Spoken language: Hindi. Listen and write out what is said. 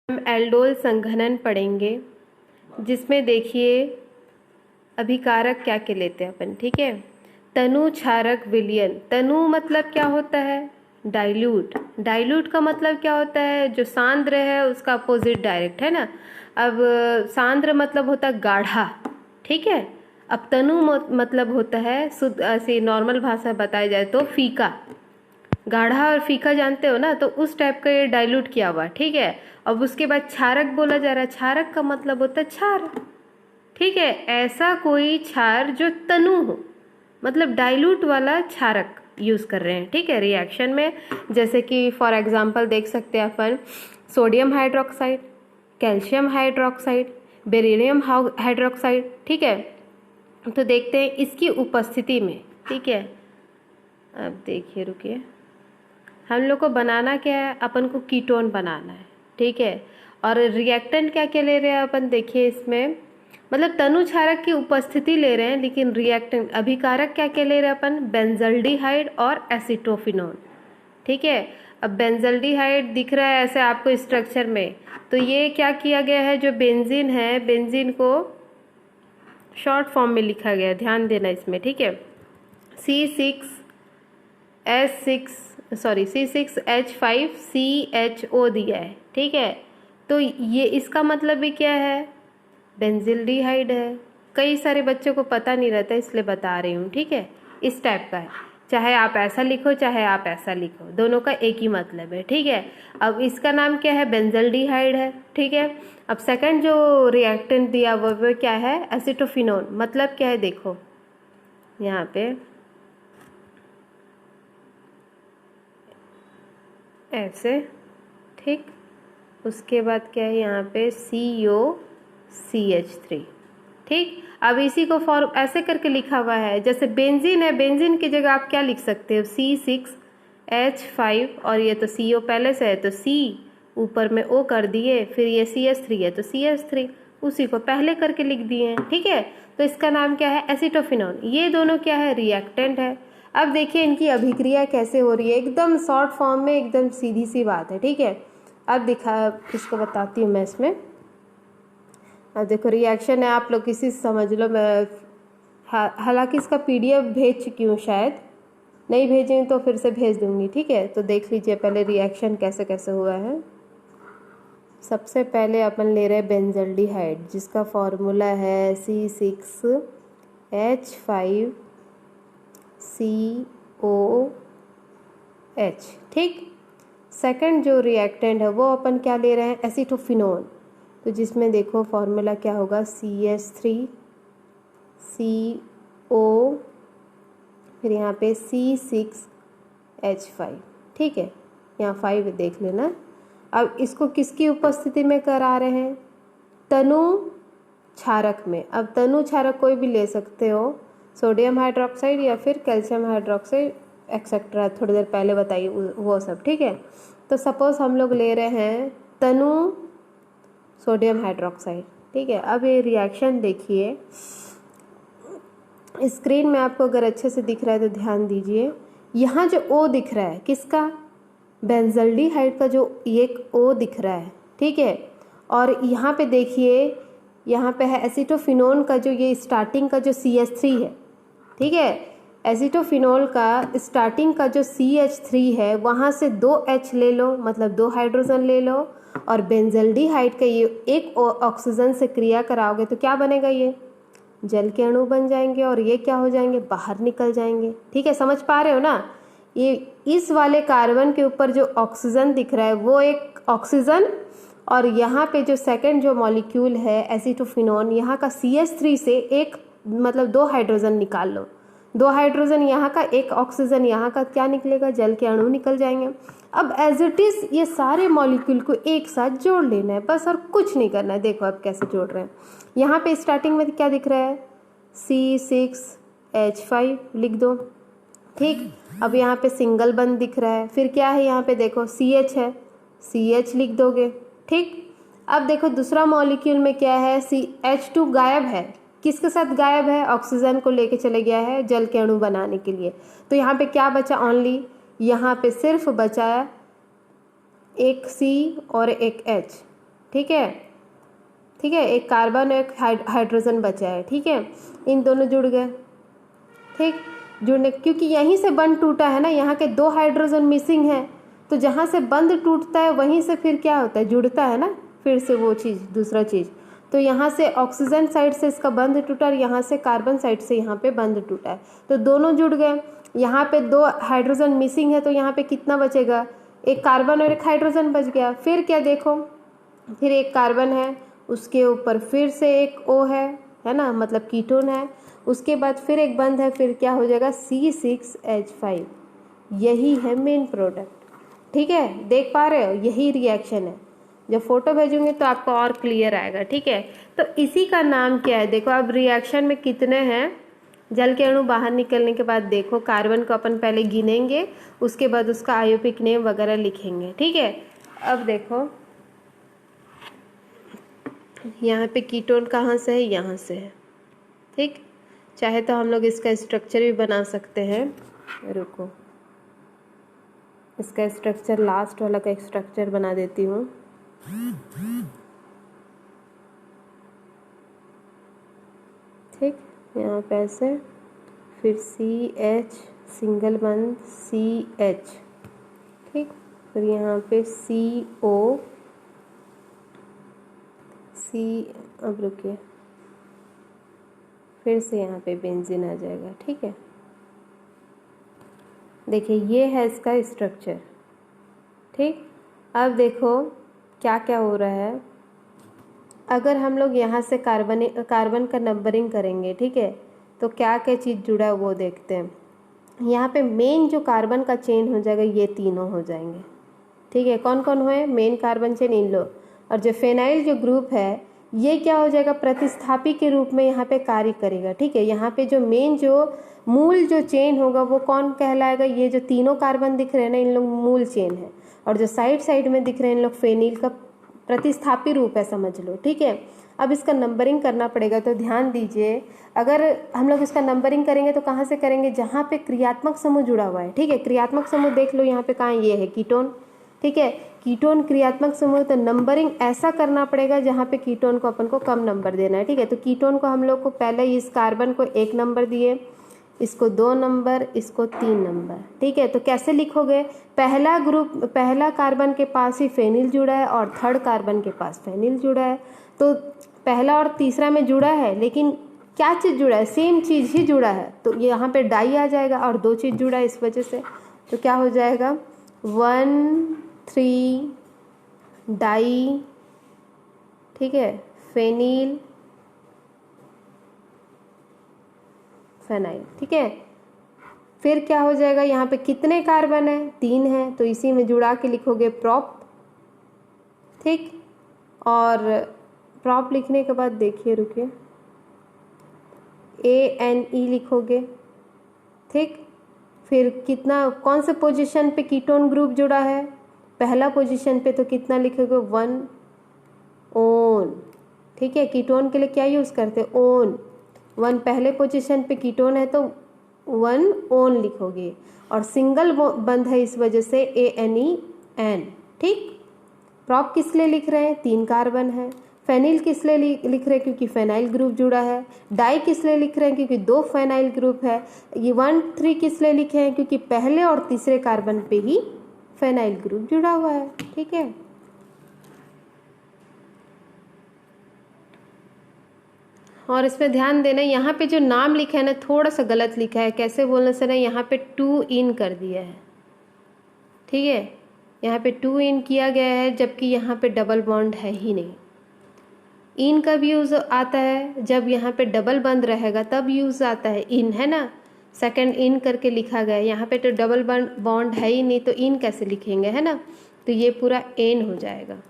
हम एल्डोल संघनन पढ़ेंगे, जिसमें देखिए अभिकारक क्या क्या लेते हैं अपन। ठीक है, तनु क्षारक विलयन। तनु मतलब क्या होता है? डाइल्यूट। डाइल्यूट का मतलब क्या होता है? जो सांद्र है उसका अपोजिट डायरेक्ट है ना। अब सांद्र मतलब होता है गाढ़ा। ठीक है, अब तनु मतलब होता है शुद्ध, ऐसे नॉर्मल भाषा बताई जाए तो फीका। गाढ़ा और फीका जानते हो ना, तो उस टाइप का ये डाइल्यूट किया हुआ। ठीक है, अब उसके बाद क्षारक बोला जा रहा है। क्षारक का मतलब होता है क्षार। ठीक है, ऐसा कोई क्षार जो तनु हो, मतलब डाइल्यूट वाला क्षारक यूज कर रहे हैं। ठीक है, रिएक्शन में जैसे कि फॉर एग्जांपल देख सकते हैं अपन sodium hydroxide, calcium hydroxide, beryllium hydroxide. ठीक है, तो देखते हैं इसकी उपस्थिति में। ठीक है, अब देखिए, रुकिए, हम लोग को बनाना क्या है? अपन को कीटोन बनाना है। ठीक है, और रिएक्टेंट क्या क्या ले रहे हैं अपन? देखिए इसमें मतलब तनु क्षारक की उपस्थिति ले रहे हैं, लेकिन रिएक्टेंट अभिकारक क्या क्या ले रहे हैं अपन? बेंजल्डिहाइड और एसीटोफिनोन। ठीक है, अब बेंजल्डिहाइड दिख रहा है ऐसे आपको स्ट्रक्चर में, तो ये क्या किया गया है? जो बेंजीन है, बेंजीन को शॉर्ट फॉर्म में लिखा गया है, ध्यान देना इसमें। ठीक है, C6H5CHO दिया है। ठीक है, तो ये इसका मतलब भी क्या है? बेंजिल्डिहाइड है। कई सारे बच्चों को पता नहीं रहता, इसलिए बता रही हूँ। ठीक है, इस टाइप का है, चाहे आप ऐसा लिखो चाहे आप ऐसा लिखो, दोनों का एक ही मतलब है। ठीक है, अब इसका नाम क्या है? बेंजल्डिहाइड है। ठीक है, अब सेकंड जो रिएक्टेंट दिया वो क्या है? एसिटोफिनोन। मतलब क्या है? देखो यहाँ पे ऐसे। ठीक, उसके बाद क्या है यहाँ पे? COCH3। ठीक, अब इसी को फॉर्म ऐसे करके लिखा हुआ है, जैसे बेंजीन है, बेंजीन की जगह आप क्या लिख सकते हो? C6H5, और ये तो CO पहले से है तो C ऊपर में O कर दिए, फिर ये CH3 है तो CH3 उसी को पहले करके लिख दिए हैं। ठीक है, तो इसका नाम क्या है? एसिटोफिनोन। ये दोनों क्या है? रिएक्टेंट है। अब देखिए इनकी अभिक्रिया कैसे हो रही है, एकदम शॉर्ट फॉर्म में, एकदम सीधी सी बात है। ठीक है, अब इसको बताती हूँ मैं इसमें। अब देखो रिएक्शन है, आप लोग किसी से समझ लो। मैं हालांकि इसका PDF भेज चुकी हूँ, शायद नहीं भेजी तो फिर से भेज दूंगी। ठीक है, तो देख लीजिए पहले रिएक्शन कैसे कैसे हुआ है। सबसे पहले अपन ले रहे हैं बेंजल्डिहाइड, जिसका फॉर्मूला है C6H5COH। ठीक, सेकंड जो रिएक्टेंट है वो अपन क्या ले रहे हैं? एसिटोफिनोन, तो जिसमें देखो फॉर्मूला क्या होगा? CH3CO, फिर यहाँ पे C6H5। ठीक है, यहाँ 5 देख लेना। अब इसको किसकी उपस्थिति में करा रहे हैं? तनु क्षारक में। अब तनु क्षारक कोई भी ले सकते हो, सोडियम हाइड्रोक्साइड या फिर कैल्शियम हाइड्रोक्साइड एक्सेट्रा, थोड़ी देर पहले बताइए वो सब। ठीक है, तो सपोज हम लोग ले रहे हैं तनु सोडियम हाइड्रोक्साइड। ठीक है, अब ये रिएक्शन देखिए स्क्रीन में, आपको अगर अच्छे से दिख रहा है तो ध्यान दीजिए। यहाँ जो O दिख रहा है किसका? बेंजल्डिहाइड का जो एक O दिख रहा है। ठीक है, और यहाँ पे देखिए, यहाँ पे है एसिटोफिनोन का जो ये स्टार्टिंग का जो CH3 है। ठीक है, एसिटोफिनोल का स्टार्टिंग का जो CH3 है, वहाँ से 2 H ले लो, मतलब 2 हाइड्रोजन ले लो, और बेंजल्डिहाइड का ये एक ऑक्सीजन से क्रिया कराओगे तो क्या बनेगा? ये जल के अणु बन जाएंगे, और ये क्या हो जाएंगे? बाहर निकल जाएंगे। ठीक है, समझ पा रहे हो ना? ये इस वाले कार्बन के ऊपर जो ऑक्सीजन दिख रहा है वो एक ऑक्सीजन, और यहाँ पे जो सेकंड जो मॉलिक्यूल है एसिटोफिनोन, यहाँ का CH3 से एक मतलब 2 हाइड्रोजन निकाल लो। 2 हाइड्रोजन यहाँ का, एक ऑक्सीजन यहाँ का, क्या निकलेगा? जल के अणु निकल जाएंगे। अब एज इट इज ये सारे मॉलिक्यूल को एक साथ जोड़ लेना है बस, और कुछ नहीं करना है। देखो अब कैसे जोड़ रहे हैं। यहाँ पे स्टार्टिंग में क्या दिख रहा है? C6H5 लिख दो। ठीक, अब यहाँ पे सिंगल बंद दिख रहा है, फिर क्या है? यहाँ पे देखो CH है, CH लिख दोगे। ठीक, अब देखो दूसरा मॉलिक्यूल में क्या है? H2 गायब है। किसके साथ गायब है? ऑक्सीजन को लेके चले गया है जल के अणु बनाने के लिए। तो यहाँ पे क्या बचा? ओनली यहाँ पे सिर्फ बचा एक C और एक H। ठीक है, ठीक है, एक कार्बन और एक हाइड्रोजन बचा है, ठीक है, इन दोनों जुड़ गए, ठीक, जुड़ने क्योंकि यहीं से बंध टूटा है ना, यहाँ के 2 हाइड्रोजन मिसिंग है, तो जहाँ से बंध टूटता है वहीं से फिर क्या होता है, जुड़ता है ना, फिर से वो चीज़, दूसरा चीज़। तो यहाँ से ऑक्सीजन साइड से इसका बंध टूटा और यहाँ से कार्बन साइड से यहाँ पे बंध टूटा है, तो दोनों जुड़ गए। यहाँ पे 2 हाइड्रोजन मिसिंग है, तो यहाँ पे कितना बचेगा, एक कार्बन और एक हाइड्रोजन बच गया। फिर क्या देखो, फिर एक कार्बन है, उसके ऊपर फिर से एक O है ना, मतलब कीटोन है, उसके बाद फिर एक बंध है, फिर क्या हो जाएगा C6H5, यही है मेन प्रोडक्ट, ठीक है, देख पा रहे हो, यही रिएक्शन है। जब फोटो भेजूंगे तो आपको और क्लियर आएगा, ठीक है। तो इसी का नाम क्या है, देखो अब रिएक्शन में कितने हैं, जल के अणु बाहर निकलने के बाद देखो कार्बन को अपन पहले गिनेंगे, उसके बाद उसका आयोपिक नेम वगैरह लिखेंगे, ठीक है। अब देखो यहाँ पे कीटोन कहाँ से है, यहाँ से है, ठीक, चाहे तो हम लोग इसका स्ट्रक्चर भी बना सकते हैं, रुको इसका स्ट्रक्चर, लास्ट वाला का स्ट्रक्चर बना देती हूँ। ठीक, यहाँ पे ऐसे, फिर CH सिंगल बंद CH, ठीक, फिर यहाँ पे CO C, अब रुकिए, फिर से यहाँ पे बेंजीन आ जाएगा, ठीक है। देखिए ये है इसका स्ट्रक्चर, ठीक। अब देखो क्या क्या हो रहा है, अगर हम लोग यहाँ से कार्बन का नंबरिंग करेंगे, ठीक है, तो क्या क्या चीज़ जुड़ा है वो देखते हैं। यहाँ पे मेन जो कार्बन का चेन हो जाएगा, ये तीनों हो जाएंगे, ठीक है। कौन कौन हुए, मेन कार्बन चेन इन लो, और जो फेनाइल जो ग्रुप है ये क्या हो जाएगा, प्रतिस्थापी के रूप में यहाँ पे कार्य करेगा, ठीक है। यहाँ पे जो मेन जो मूल जो चेन होगा वो कौन कहलाएगा, ये जो तीनों कार्बन दिख रहे हैं ना, इन लोग मूल चेन है, और जो साइड साइड में दिख रहे हैं इन लोग फेनिल का प्रतिस्थापी रूप है, समझ लो, ठीक है। अब इसका नंबरिंग करना पड़ेगा, तो ध्यान दीजिए, अगर हम लोग इसका नंबरिंग करेंगे तो कहाँ से करेंगे, जहाँ पे क्रियात्मक समूह जुड़ा हुआ है, ठीक है। क्रियात्मक समूह देख लो यहाँ पे कहाँ, ये है कीटोन, ठीक है, कीटोन क्रियात्मक समूह, तो नंबरिंग ऐसा करना पड़ेगा जहाँ पे कीटोन को अपन को कम नंबर देना है, ठीक है। तो कीटोन को हम लोग को पहले इस कार्बन को 1 नंबर दिए, इसको 2 नंबर, इसको 3 नंबर, ठीक है। तो कैसे लिखोगे, पहला ग्रुप, पहला कार्बन के पास ही फेनिल जुड़ा है और थर्ड कार्बन के पास फेनिल जुड़ा है, तो पहला और तीसरा में जुड़ा है, लेकिन क्या चीज़ जुड़ा है, सेम चीज़ ही जुड़ा है, तो यहाँ पे डाई आ जाएगा, और 2 चीज़ जुड़ा है इस वजह से, तो क्या हो जाएगा 1,3 डाई, ठीक है, फेनिल फेनाइल, ठीक है। फिर क्या हो जाएगा, यहाँ पे कितने कार्बन है, 3 है, तो इसी में जुड़ा के लिखोगे प्रॉप, ठीक। और प्रॉप लिखने के बाद देखिए, रुकिए, ANE लिखोगे, ठीक। फिर कितना, कौन से पोजीशन पे कीटोन ग्रुप जुड़ा है, पहला पोजीशन पे, तो कितना लिखोगे 1 ओन, ठीक है। कीटोन के लिए क्या यूज़ करते हैं, ओन, 1 पहले पोजीशन पे कीटोन है तो 1 ओन लिखोगे, और सिंगल बंद है इस वजह से ANEN, ठीक। प्रॉप किस लिए लिख रहे हैं, 3 कार्बन है। फेनिल किस लिए लिख रहे हैं, क्योंकि फेनाइल ग्रुप जुड़ा है। डाई किस लिए लिख रहे हैं, क्योंकि 2 फेनाइल ग्रुप है। ये 1, 3 किस लिए लिखे हैं, क्योंकि पहले और तीसरे कार्बन पे ही फेनाइल ग्रुप जुड़ा हुआ है, ठीक है। और इसमें ध्यान देना, यहाँ पे जो नाम लिखा है ना, थोड़ा सा गलत लिखा है, कैसे बोलने से ना, यहाँ पे 2 इन कर दिया है, ठीक है। यहाँ पे 2 इन किया गया है, जबकि यहाँ पे डबल बॉन्ड है ही नहीं। इन कब यूज़ आता है, जब यहाँ पे डबल बंद रहेगा तब यूज़ आता है इन, है ना, सेकंड इन करके लिखा गया है। यहाँ पे तो डबल बॉन्ड है ही नहीं, तो इन कैसे लिखेंगे, है ना, तो ये पूरा एन हो जाएगा।